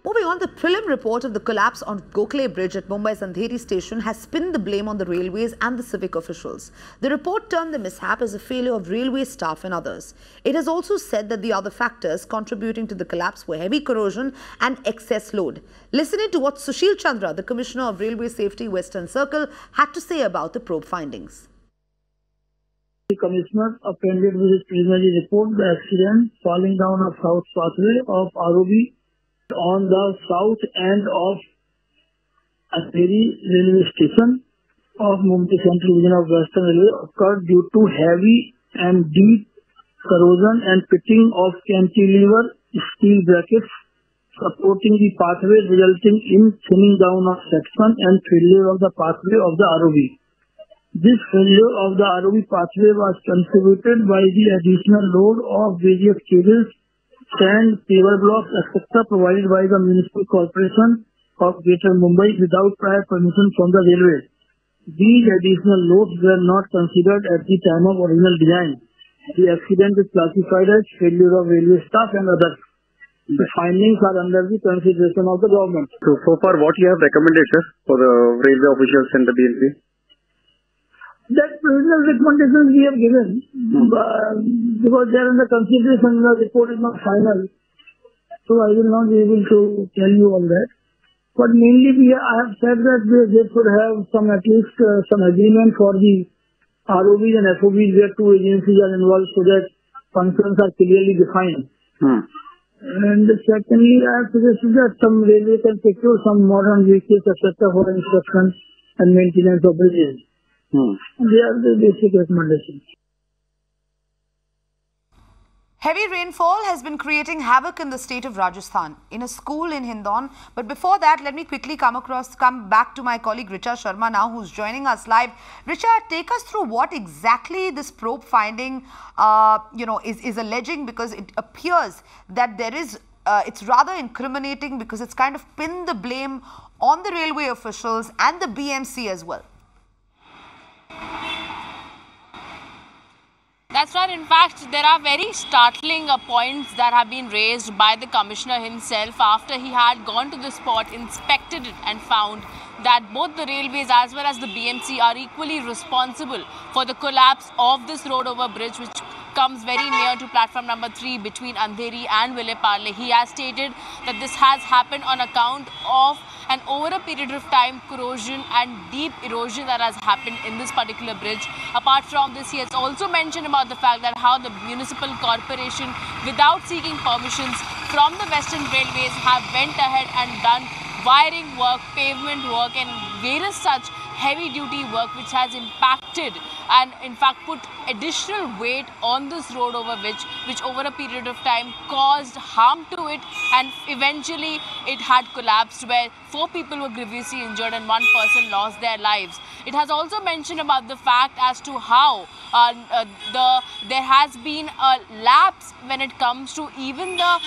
Moving on, the prelim report of the collapse on Gokhale Bridge at Mumbai's Andheri station has pinned the blame on the railways and the civic officials. The report termed the mishap as a failure of railway staff and others. It has also said that the other factors contributing to the collapse were heavy corrosion and excess load. Listening to what Sushil Chandra, the Commissioner of Railway Safety Western Circle, had to say about the probe findings. The Commissioner appended with his preliminary report the accident falling down a south pathway of ROB on the south end of Andheri railway station of Mumbai Central Region of Western Railway occurred due to heavy and deep corrosion and pitting of cantilever steel brackets supporting the pathway, resulting in thinning down of section and failure of the pathway of the ROB. This failure of the ROB pathway was contributed by the additional load of various cables, sand, cable blocks, etc. provided by the Municipal Corporation of Greater Mumbai without prior permission from the railway. These additional loads were not considered at the time of original design. The accident is classified as failure of railway staff and others. The findings are under the consideration of the government. So far what you have recommended, sir, for the railway officials and the BMC? That provisional recommendations we have given, because they are under consideration, the report is not final. So I will not be able to tell you all that. But mainly I have said that they should have at least some agreement for the ROBs and FOBs where two agencies are involved so that functions are clearly defined. And secondly, I have suggested that some railway can secure some modern vehicles, etc. for inspection and maintenance of bridges. They are the basic recommendations. Heavy rainfall has been creating havoc in the state of Rajasthan, in a school in Hindon. But before that, let me quickly come back to my colleague Richa Sharma now, who's joining us live. Richa, take us through what exactly this probe finding, is alleging, because it appears that there is, it's rather incriminating because it's kind of pinned the blame on the railway officials and the BMC as well. That's right. In fact, there are very startling points that have been raised by the Commissioner himself after he had gone to the spot, inspected it and found that both the railways as well as the BMC are equally responsible for the collapse of this road over bridge, which comes very near to platform number 3 between Andheri and Vileparle. He has stated that this has happened on account of and over a period of time, corrosion and deep erosion that has happened in this particular bridge. Apart from this, he has also mentioned about the fact that how the municipal corporation, without seeking permissions from the Western Railways, have went ahead and done wiring work, pavement work and various such heavy duty work which has impacted and in fact put additional weight on this road over which over a period of time caused harm to it, and eventually it had collapsed where 4 people were grievously injured and 1 person lost their lives. It has also mentioned about the fact as to how there has been a lapse when it comes to even the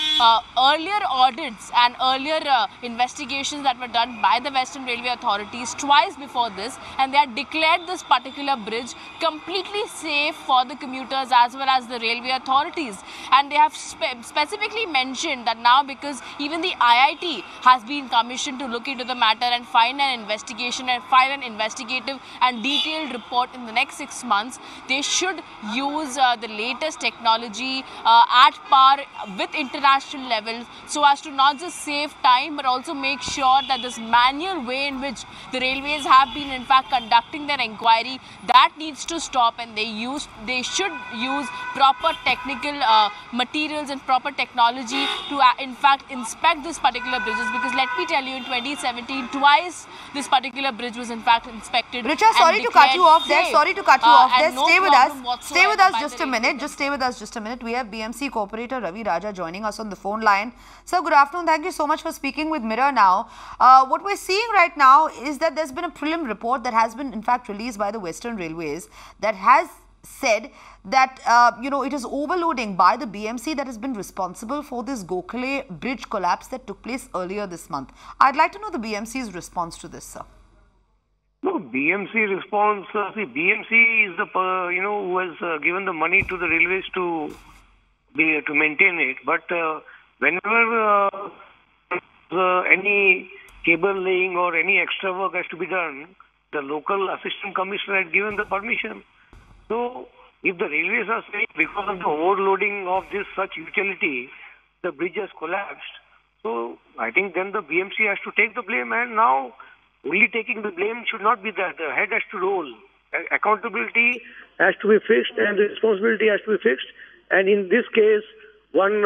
earlier audits and earlier investigations that were done by the Western Railway authorities twice before this, and they had declared this particular bridge completely safe for the commuters as well as the railway authorities. And they have specifically mentioned that now, because even the IIT has been commissioned to look into the matter and find an investigation and file an investigative and detailed report in the next 6 months, they should use the latest technology at par with international levels so as to not just save time but also make sure that this manual way in which the railways have been in fact conducting their inquiry, that needs to stop, and they should use proper technical materials and proper technology to in fact inspect this particular bridges, because let me tell you, in 2017 twice this particular bridge was in fact inspected. Richa, sorry to cut you off there. Sorry to cut you off there. Stay with us. Stay with us just a minute. Just stay with us just a minute. We have BMC Corporator Ravi Raja joining us on the phone line. Sir, good afternoon. Thank you so much for speaking with Mirror now. What we're seeing right now is that there's been a prelim report that has been in fact released by the Western Railways that has said that, it is overloading by the BMC that has been responsible for this Gokhale bridge collapse that took place earlier this month. I'd like to know the BMC's response to this, sir. No, BMC response, see, BMC is the, who has given the money to the railways to maintain it. But whenever any cable laying or any extra work has to be done, the local assistant commissioner had given the permission. So, if the railways are saying because of the overloading of this such utility, the bridge has collapsed, so I think then the BMC has to take the blame, and now only taking the blame should not be that. The head has to roll. Accountability has to be fixed and responsibility has to be fixed. And in this case, one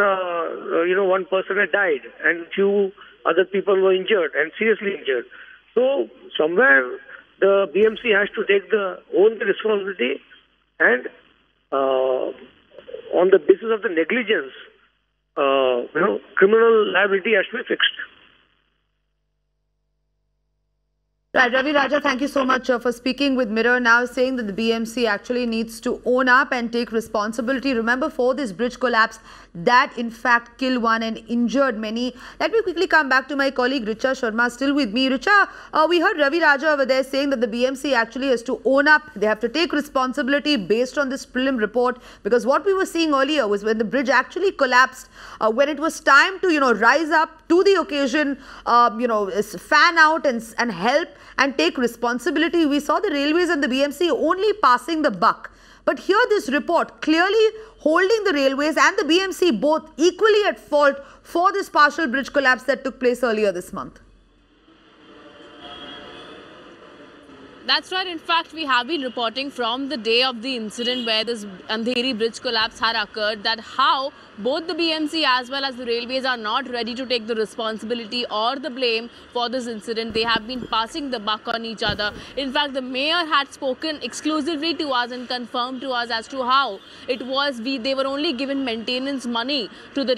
person had died and few other people were injured and seriously injured. So somewhere the BMC has to take the own responsibility, and on the basis of the negligence, criminal liability has to be fixed. Right, Ravi Raja, thank you so much for speaking with Mirror Now, saying that the BMC actually needs to own up and take responsibility. Remember, for this bridge collapse, that in fact killed one and injured many. Let me quickly come back to my colleague Richa Sharma, still with me. Richa, we heard Ravi Raja over there saying that the BMC actually has to own up. They have to take responsibility based on this prelim report, because what we were seeing earlier was when the bridge actually collapsed, when it was time to, rise up to the occasion, fan out and help and take responsibility, we saw the railways and the BMC only passing the buck. But here this report clearly holding the railways and the BMC both equally at fault for this partial bridge collapse that took place earlier this month. That's right. In fact, we have been reporting from the day of the incident where this Andheri bridge collapse had occurred that how both the BMC as well as the railways are not ready to take the responsibility or the blame for this incident. They have been passing the buck on each other. In fact, the mayor had spoken exclusively to us and confirmed to us as to how it was. They were only given maintenance money to the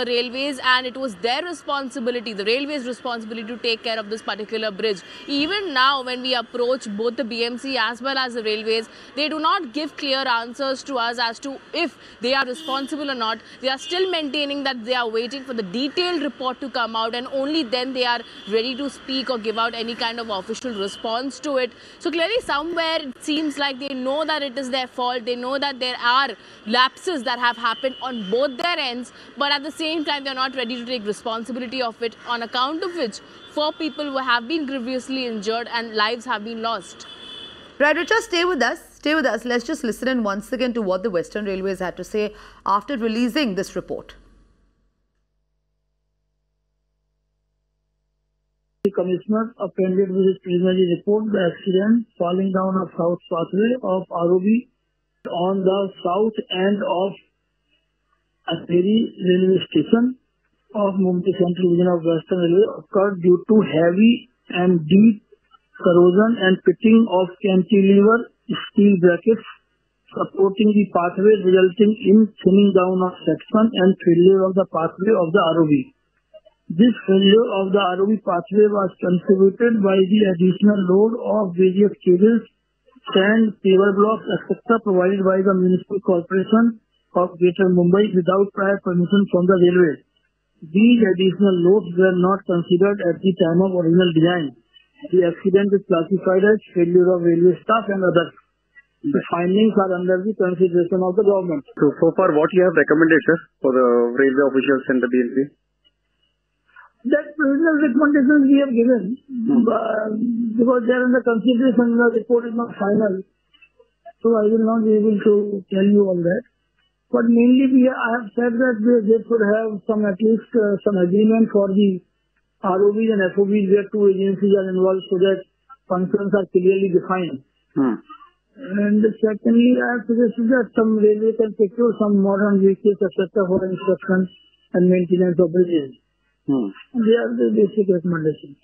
railways, and it was their responsibility, the railways' responsibility, to take care of this particular bridge. Even now, when we approach both the BMC as well as the railways, they do not give clear answers to us as to if they are responsible or not. They are still maintaining that they are waiting for the detailed report to come out, and only then they are ready to speak or give out any kind of official response to it. So clearly somewhere it seems like they know that it is their fault. They know that there are lapses that have happened on both their ends, but at the same time they are not ready to take responsibility of it, on account of which 4 people who have been grievously injured and lives have been lost. Right, Richa, stay with us. Stay with us. Let's just listen in once again to what the Western Railways had to say after releasing this report. The Commissioner appended with his preliminary report the accident falling down a south pathway of ROB on the south end of Andheri railway station of Mumbai Central Region of Western Railway occurred due to heavy and deep corrosion and pitting of cantilever steel brackets supporting the pathway, resulting in thinning down of section and failure of the pathway of the ROB. This failure of the ROB pathway was contributed by the additional load of various cables, sand, paver blocks, etc. provided by the Municipal Corporation of Greater Mumbai without prior permission from the railway. These additional loads were not considered at the time of original design. The accident is classified as failure of railway staff and others. The findings are under the consideration of the government. So far, what you have recommended, sir, for the railway officials and the BMC? That provisional recommendations we have given, because they are under consideration, the report is not final. So I will not be able to tell you all that. But mainly I have said that they should have at least some agreement for the ROBs and FOBs where 2 agencies are involved, so that functions are clearly defined. And secondly, I have suggested that some railway can procure some modern vehicles, etc. for inspection and maintenance of bridges. They are the basic recommendations.